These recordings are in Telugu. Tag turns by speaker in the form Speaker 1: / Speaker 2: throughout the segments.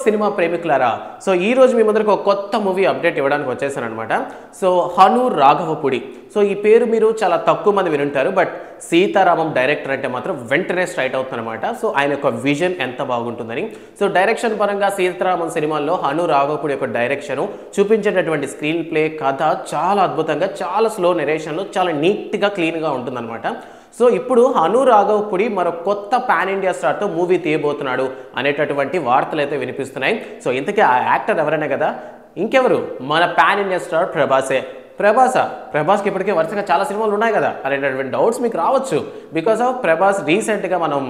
Speaker 1: సినిమా ప్రేమికులారా సో ఈ రోజు మీ ముందరకు ఒక కొత్త మూవీ అప్డేట్ ఇవ్వడానికి వచ్చేసాను అనమాట. సో హను రాఘవపుడి. సో ఈ పేరు మీరు చాలా తక్కువ మంది వినుంటారు, బట్ సీతారామం డైరెక్టర్ అంటే మాత్రం వెంటనే స్ట్రైట్ అవుతుందన్నమాట. సో ఆయన యొక్క విజన్ ఎంత బాగుంటుందని. సో డైరెక్షన్ పరంగా సీతారామం సినిమాల్లో హను రాఘవపుడి యొక్క డైరెక్షన్ చూపించేటటువంటి స్క్రీన్ ప్లే, కథ చాలా అద్భుతంగా, చాలా స్లో నెరేషన్లో చాలా నీట్గా క్లీన్గా ఉంటుందన్నమాట. సో ఇప్పుడు హను రాఘవపుడి మరో కొత్త పాన్ ఇండియా స్టార్తో మూవీ తీయబోతున్నాడు అనేటటువంటి వార్తలు అయితే వినిపిస్తున్నాయి. సో ఇంతకీ ఆ యాక్టర్ ఎవరైనా కదా, ఇంకెవరు, మన పాన్ ఇండియా స్టార్ ప్రభాసే. ప్రభాస్కి ఇప్పటికే వరుసగా చాలా సినిమాలు ఉన్నాయి కదా అనేటటువంటి డౌట్స్ మీకు రావచ్చు. బికాస్ ఆఫ్ ప్రభాస్ రీసెంట్గా మనం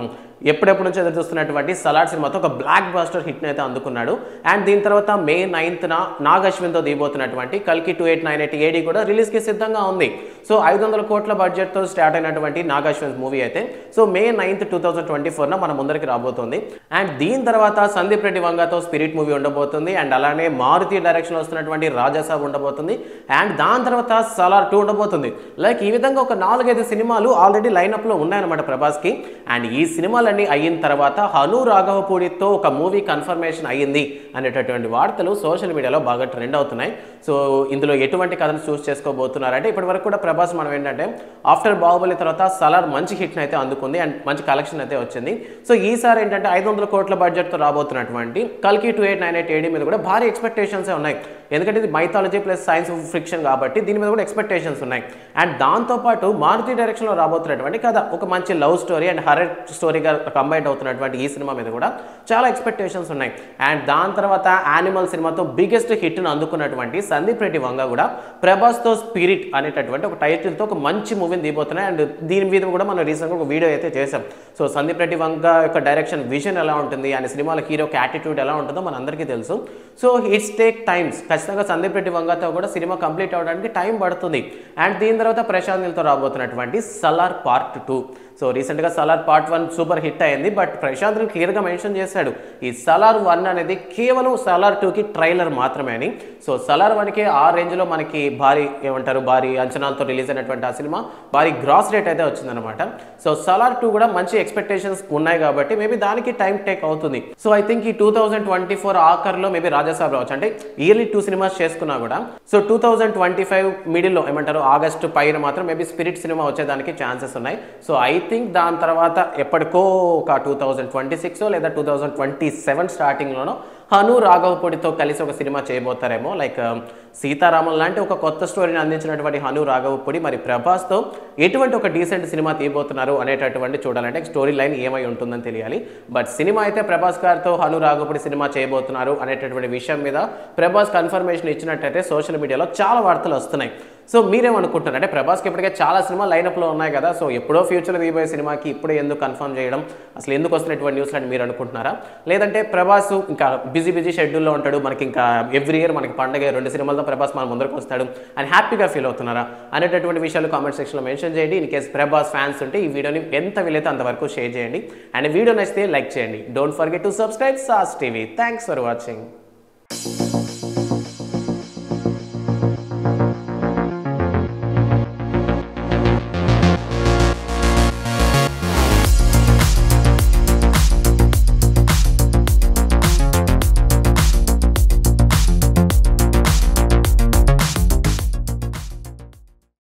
Speaker 1: ఎప్పుడెప్పుడు నుంచి ఎదురు చూస్తున్నటువంటి సలార్ సినిమాతో ఒక బ్లాక్ బాస్టర్ హిట్ని అయితే అందుకున్నాడు. అండ్ దీని తర్వాత May 9th నాగ్ అశ్విన్తో దిగబోతున్నటువంటి కల్కి 2898 AD కూడా రిలీజ్కి సిద్ధంగా ఉంది. సో 500 కోట్ల బడ్జెట్తో స్టార్ట్ అయినటువంటి నాగ్ అశ్విన్ మూవీ అయితే సో May 9th 2024 మన ముందరికి రాబోతుంది. అండ్ దీని తర్వాత సందీప్ రెడ్డి వంగతో స్పిరిట్ మూవీ ఉండబోతుంది. అండ్ అలానే మారుతి డైరెక్షన్లో వస్తున్నటువంటి రాజాసాబ్ ఉండబోతుంది. అండ్ దాని తర్వాత సలార్ 2 ఉండబోతుంది. లైక్ ఈ విధంగా ఒక 4-5 సినిమాలు ఆల్రెడీ లైనప్లో ఉన్నాయన్నమాట ప్రభాస్కి. అండ్ ఈ సినిమాలన్నీ అయిన తర్వాత హను రాఘవపుడితో ఒక మూవీ కన్ఫర్మేషన్ అయ్యింది అనేటటువంటి వార్తలు సోషల్ మీడియాలో బాగా ట్రెండ్ అవుతున్నాయి. సో ఇందులో ఎటువంటి కథను చూస్ చేసుకోబోతున్నారంటే ఇప్పటి వరకు కూడా ప్రభాస్ మనం ఏంటంటే ఆఫ్టర్ బాహుబలి తర్వాత సలార్ మంచి హిట్ని అయితే అందుకుంది అండ్ మంచి కలెక్షన్ అయితే వచ్చింది. సో ఈసారి ఏంటంటే 500 కోట్ల బడ్జెట్తో రాబోతున్నటువంటి కల్కి 2898 AD మీద కూడా భారీ ఎక్స్పెక్టేషన్స్ ఉన్నాయి. ఎందుకంటే ఇది మైథాలజీ ప్లస్ సైన్స్ ఫిక్షన్ కాబట్టి దీని మీద కూడా ఎక్స్పెక్టేషన్స్ ఉన్నాయి. అండ్ దాంతోపాటు మారుతి డైరెక్షన్లో రాబోతున్నటువంటి కథ ఒక మంచి లవ్ స్టోరీ అండ్ హర్రర్ స్టోరీగా కంబైన్ అవుతున్నటువంటి ఈ సినిమా మీద కూడా చాలా ఎక్స్పెక్టేషన్స్ ఉన్నాయి. అండ్ దాని తర్వాత యానిమల్ సినిమాతో బిగ్గెస్ట్ హిట్ను అందుకున్నటువంటి సందీప్ రెడ్డి వంగ కూడా ప్రభాస్తో స్పిరిట్ అనేటటువంటి ఒక టైటిల్తో ఒక మంచి మూవీని దిగిపోతున్నాయి. అండ్ దీని మీద కూడా మనం రీసెంట్గా ఒక వీడియో అయితే చేసాం. సో సందీప్ రెడ్డి వంగ యొక్క డైరెక్షన్ విజన్ ఎలా ఉంటుంది అండ్ సినిమాల హీరో యాటిట్యూడ్ ఎలా ఉంటుందో మన అందరికీ తెలుసు. So it's take times. ఖచ్చితంగా సందీప్ రెడ్డి వంగతో కూడా సినిమా కంప్లీట్ అవ్వడానికి టైం పడుతుంది. అండ్ దీని తర్వాత ప్రశాంత్ నీల్తో రాబోతున్నటువంటి సలార్ పార్ట్ 2. సో రీసెంట్గా సలార్ పార్ట్ 1 సూపర్ హిట్ అయింది, బట్ ప్రశాంత్ నీల్ క్లియర్గా మెన్షన్ చేశాడు ఈ సలార్ 1 అనేది కేవలం సలార్ 2కి ట్రైలర్ మాత్రమే అని. సో సలార్ 1కి ఆ రేంజ్లో మనకి భారీ అంచనాలతో రిలీజ్ అయినటువంటి ఆ సినిమా భారీ గ్రాస్ రేట్ అయితే వచ్చిందనమాట. సో సలార్ 2 కూడా మంచి ఎక్స్పెక్టేషన్స్ ఉన్నాయి కాబట్టి మేబీ దానికి టైం టేక్ అవుతుంది. సో ఐ థింక్ ఈ 2024 ఆఖర్లో మేబీ రాజాసాబ్ రావచ్చు. అంటే ఇయర్లీ 2 సినిమాస్ చేసుకున్నా కూడా సో 2025 మిడిల్లో ఏమంటారు ఆగస్టు పైన మాత్రం మేబీ స్పిరిట్ సినిమా వచ్చేదానికి ఛాన్సెస్ ఉన్నాయి. సో ఐ థింక్ దాని తర్వాత ఎప్పటికో ఒక 2026 లేదా 2027 స్టార్టింగ్లోనో హను రాఘవపుడితో కలిసి ఒక సినిమా చేయబోతారేమో. లైక్ సీతారామం లాంటి ఒక కొత్త స్టోరీని అందించినటువంటి హను రాఘవపుడి మరి ప్రభాస్తో ఎటువంటి ఒక డీసెంట్ సినిమా తీయబోతున్నారు అనేటటువంటి చూడాలంటే స్టోరీ లైన్ ఏమై ఉంటుందని తెలియాలి. బట్ సినిమా అయితే ప్రభాస్ గారితో హను రాఘవపుడి సినిమా చేయబోతున్నారు అనేటటువంటి విషయం మీద ప్రభాస్ కన్ఫర్మేషన్ ఇచ్చినట్టయితే సోషల్ మీడియాలో చాలా వార్తలు వస్తున్నాయి. సో మీరేమనుకుంటున్నారు అంటే ప్రభాస్కి ఇప్పటికే చాలా సినిమా లైనప్లో ఉన్నాయి కదా, సో ఎప్పుడో ఫ్యూచర్లో తీయబోయే సినిమాకి ఇప్పుడే ఎందుకు కన్ఫర్మ్ చేయడం, అసలు ఎందుకు వస్తున్నటువంటి న్యూస్ అని మీరు అనుకుంటున్నారా? లేదంటే ప్రభాస్ ఇంకా బిజీ షెడ్యూల్లో ఉంటాడు, మనకి ఇంకా ఎవ్రీ ఇయర్ మనకి పండగ 2 సినిమాలతో ప్రభాస్ మన ముందరకు వస్తాడు అని హ్యాపీగా ఫీల్ అవుతున్నారా అనేటటువంటి విషయాలు కామెంట్ సెక్షన్లో మెన్షన్ చేయండి. ఇన్ కేస్ ప్రభాస్ ఫ్యాన్స్ ఉంటే ఈ వీడియోని ఎంత వీలైతే అంతవరకు షేర్ చేయండి. అండ్ వీడియో నచ్చితే లైక్ చేయండి. Don't forget to subscribe sauce TV. Thanks for watching.